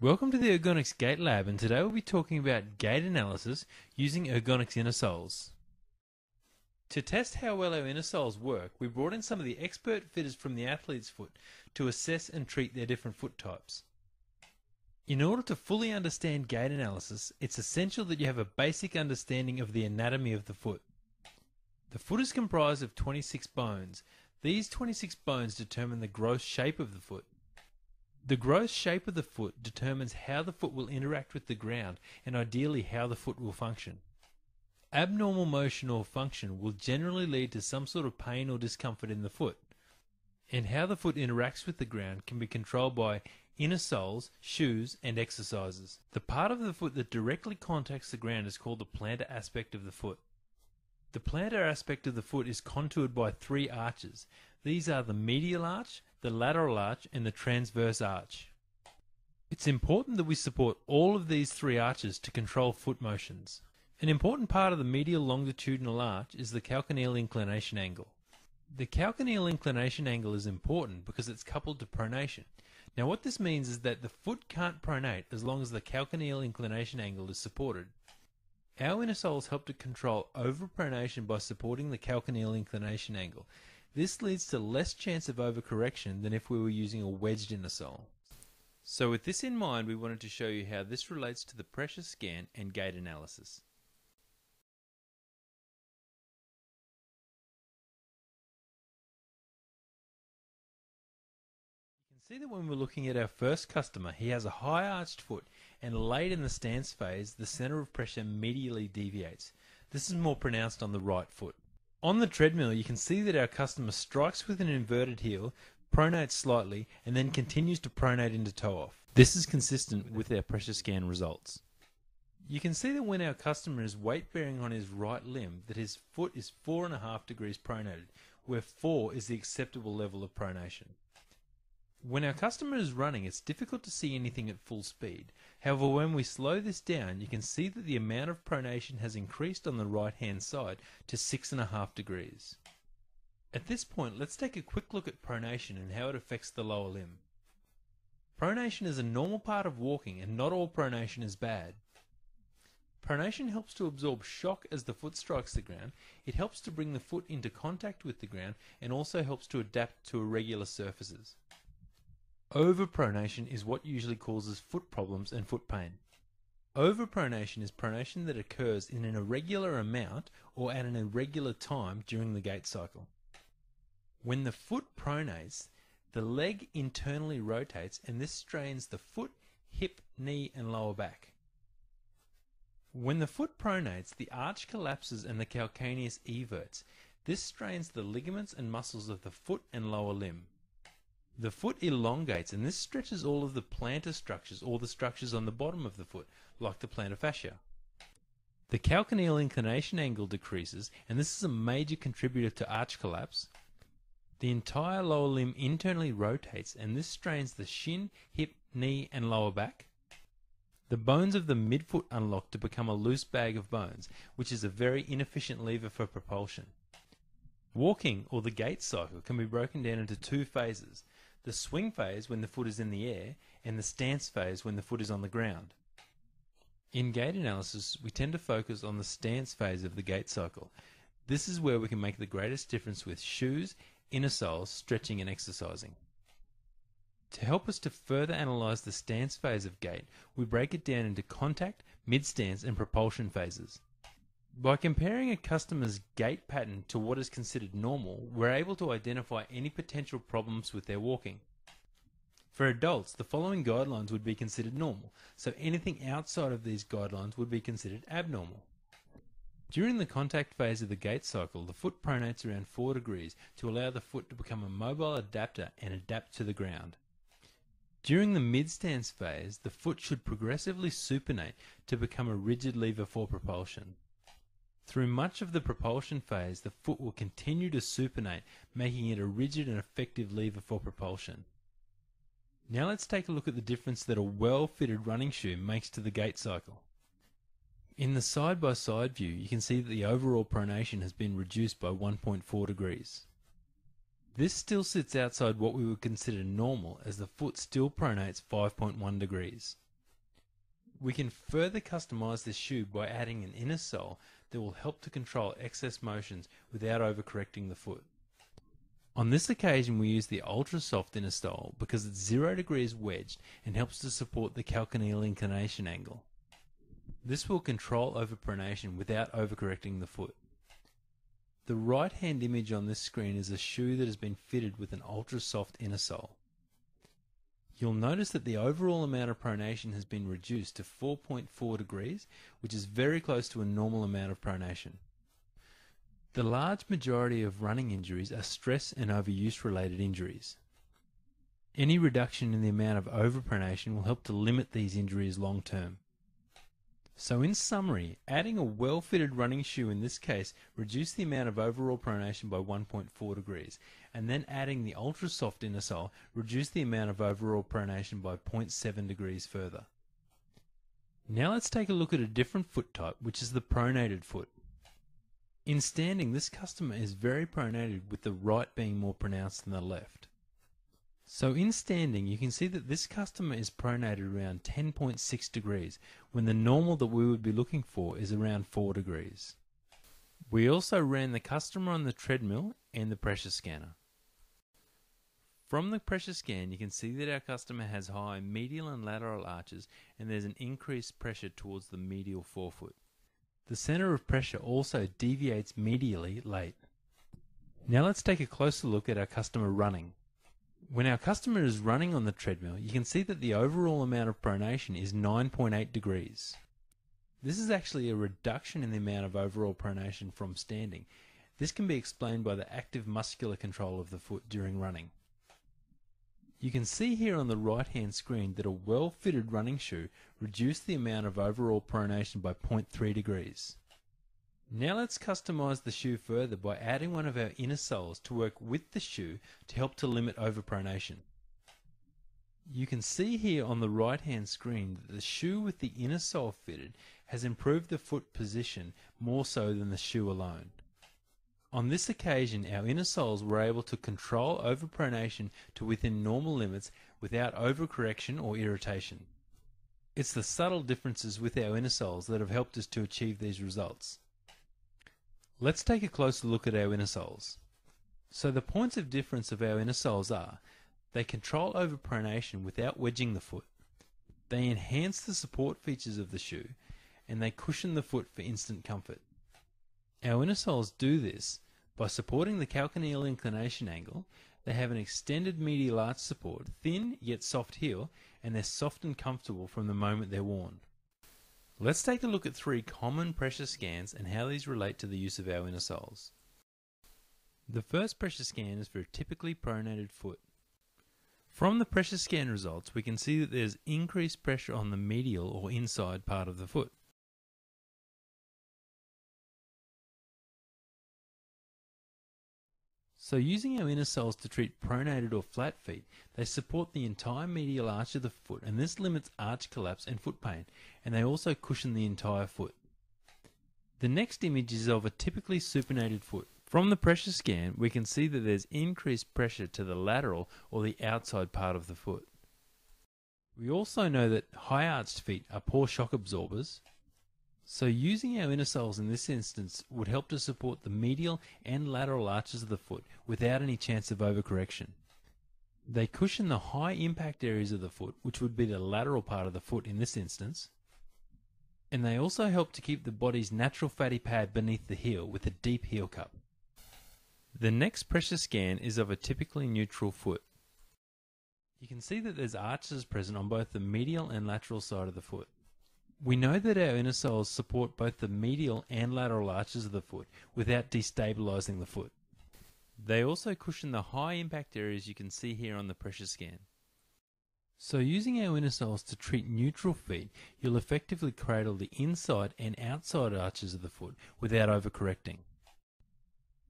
Welcome to the Ergonx Gait Lab, and today we'll be talking about gait analysis using Ergonx inner soles. To test how well our inner soles work, we brought in some of the expert fitters from the athlete's foot to assess and treat their different foot types. In order to fully understand gait analysis, it's essential that you have a basic understanding of the anatomy of the foot. The foot is comprised of 26 bones. These 26 bones determine the gross shape of the foot. The gross shape of the foot determines how the foot will interact with the ground and ideally how the foot will function. Abnormal motion or function will generally lead to some sort of pain or discomfort in the foot, and how the foot interacts with the ground can be controlled by inner soles, shoes, and exercises. The part of the foot that directly contacts the ground is called the plantar aspect of the foot. The plantar aspect of the foot is contoured by three arches. These are the medial arch, the lateral arch, and the transverse arch. It's important that we support all of these three arches to control foot motions. An important part of the medial longitudinal arch is the calcaneal inclination angle. The calcaneal inclination angle is important because it's coupled to pronation. Now what this means is that the foot can't pronate as long as the calcaneal inclination angle is supported. Our inner soles help to control overpronation by supporting the calcaneal inclination angle. This leads to less chance of overcorrection than if we were using a wedged inner sole. So with this in mind, we wanted to show you how this relates to the pressure scan and gait analysis. You can see that when we're looking at our first customer, he has a high arched foot, and late in the stance phase, the center of pressure medially deviates. This is more pronounced on the right foot. On the treadmill, you can see that our customer strikes with an inverted heel, pronates slightly, and then continues to pronate into toe off. This is consistent with our pressure scan results. You can see that when our customer is weight bearing on his right limb, that his foot is 4.5 degrees pronated, where 4 is the acceptable level of pronation. When our customer is running, it's difficult to see anything at full speed. However, when we slow this down, you can see that the amount of pronation has increased on the right-hand side to 6.5 degrees. At this point, let's take a quick look at pronation and how it affects the lower limb. Pronation is a normal part of walking, and not all pronation is bad. Pronation helps to absorb shock as the foot strikes the ground. It helps to bring the foot into contact with the ground and also helps to adapt to irregular surfaces. Overpronation is what usually causes foot problems and foot pain. Overpronation is pronation that occurs in an irregular amount or at an irregular time during the gait cycle. When the foot pronates, the leg internally rotates, and this strains the foot, hip, knee, and lower back. When the foot pronates, the arch collapses and the calcaneus everts. This strains the ligaments and muscles of the foot and lower limb. The foot elongates, and this stretches all of the plantar structures, or the structures on the bottom of the foot, like the plantar fascia. The calcaneal inclination angle decreases, and this is a major contributor to arch collapse. The entire lower limb internally rotates, and this strains the shin, hip, knee, and lower back. The bones of the midfoot unlock to become a loose bag of bones, which is a very inefficient lever for propulsion. Walking, or the gait cycle, can be broken down into two phases: the swing phase when the foot is in the air, and the stance phase when the foot is on the ground. In gait analysis, we tend to focus on the stance phase of the gait cycle. This is where we can make the greatest difference with shoes, inner soles, stretching, and exercising. To help us to further analyze the stance phase of gait, we break it down into contact, mid-stance, and propulsion phases. By comparing a customer's gait pattern to what is considered normal, we're able to identify any potential problems with their walking. For adults, the following guidelines would be considered normal, so anything outside of these guidelines would be considered abnormal. During the contact phase of the gait cycle, the foot pronates around 4 degrees to allow the foot to become a mobile adapter and adapt to the ground. During the mid-stance phase, the foot should progressively supinate to become a rigid lever for propulsion. Through much of the propulsion phase, the foot will continue to supinate, making it a rigid and effective lever for propulsion. Now let's take a look at the difference that a well-fitted running shoe makes to the gait cycle. In the side-by-side view, you can see that the overall pronation has been reduced by 1.4 degrees. This still sits outside what we would consider normal, as the foot still pronates 5.1 degrees. We can further customize this shoe by adding an inner sole that will help to control excess motions without overcorrecting the foot. On this occasion we use the Ultra Soft inner sole because it's 0 degrees wedged and helps to support the calcaneal inclination angle. This will control overpronation without overcorrecting the foot. The right hand image on this screen is a shoe that has been fitted with an Ultra Soft inner sole. You'll notice that the overall amount of pronation has been reduced to 4.4 degrees, which is very close to a normal amount of pronation. The large majority of running injuries are stress and overuse related injuries. Any reduction in the amount of overpronation will help to limit these injuries long term. So in summary, adding a well-fitted running shoe in this case reduced the amount of overall pronation by 1.4 degrees, and then adding the Ultra Soft inner sole reduced the amount of overall pronation by 0.7 degrees further. Now let's take a look at a different foot type, which is the pronated foot. In standing, this customer is very pronated, with the right being more pronounced than the left. So in standing, you can see that this customer is pronated around 10.6 degrees, when the normal that we would be looking for is around 4 degrees. We also ran the customer on the treadmill and the pressure scanner. From the pressure scan, you can see that our customer has high medial and lateral arches, and there's an increased pressure towards the medial forefoot. The center of pressure also deviates medially late. Now let's take a closer look at our customer running. When our customer is running on the treadmill, you can see that the overall amount of pronation is 9.8 degrees. This is actually a reduction in the amount of overall pronation from standing. This can be explained by the active muscular control of the foot during running. You can see here on the right hand screen that a well-fitted running shoe reduced the amount of overall pronation by 0.3 degrees. Now let's customize the shoe further by adding one of our inner soles to work with the shoe to help to limit overpronation. You can see here on the right hand screen that the shoe with the inner sole fitted has improved the foot position more so than the shoe alone. On this occasion, our inner soles were able to control overpronation to within normal limits without overcorrection or irritation. It's the subtle differences with our inner soles that have helped us to achieve these results. Let's take a closer look at our inner soles. So the points of difference of our inner soles are: they control overpronation without wedging the foot, they enhance the support features of the shoe, and they cushion the foot for instant comfort. Our inner soles do this by supporting the calcaneal inclination angle. They have an extended medial arch support, thin yet soft heel, and they're soft and comfortable from the moment they're worn. Let's take a look at 3 common pressure scans and how these relate to the use of our inner soles. The first pressure scan is for a typically pronated foot. From the pressure scan results, we can see that there's increased pressure on the medial or inside part of the foot. So using our inner soles to treat pronated or flat feet, they support the entire medial arch of the foot, and this limits arch collapse and foot pain, and they also cushion the entire foot. The next image is of a typically supinated foot. From the pressure scan, we can see that there's increased pressure to the lateral or the outside part of the foot. We also know that high arched feet are poor shock absorbers, so using our inner soles in this instance would help to support the medial and lateral arches of the foot without any chance of overcorrection. They cushion the high impact areas of the foot, which would be the lateral part of the foot in this instance, and they also help to keep the body's natural fatty pad beneath the heel with a deep heel cup. The next pressure scan is of a typically neutral foot. You can see that there's arches present on both the medial and lateral side of the foot. We know that our inner soles support both the medial and lateral arches of the foot without destabilizing the foot. They also cushion the high impact areas you can see here on the pressure scan. So using our inner soles to treat neutral feet, you'll effectively cradle the inside and outside arches of the foot without overcorrecting.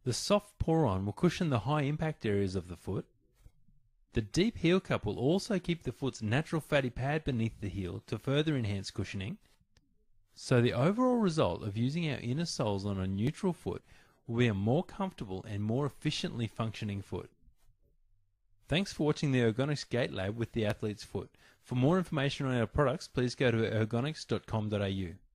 The soft pour-on will cushion the high impact areas of the foot. The deep heel cup will also keep the foot's natural fatty pad beneath the heel to further enhance cushioning. So the overall result of using our inner soles on a neutral foot will be a more comfortable and more efficiently functioning foot. Thanks for watching the Ergonx Gait Lab with the athlete's foot. For more information on our products, please go to ergonx.com.au.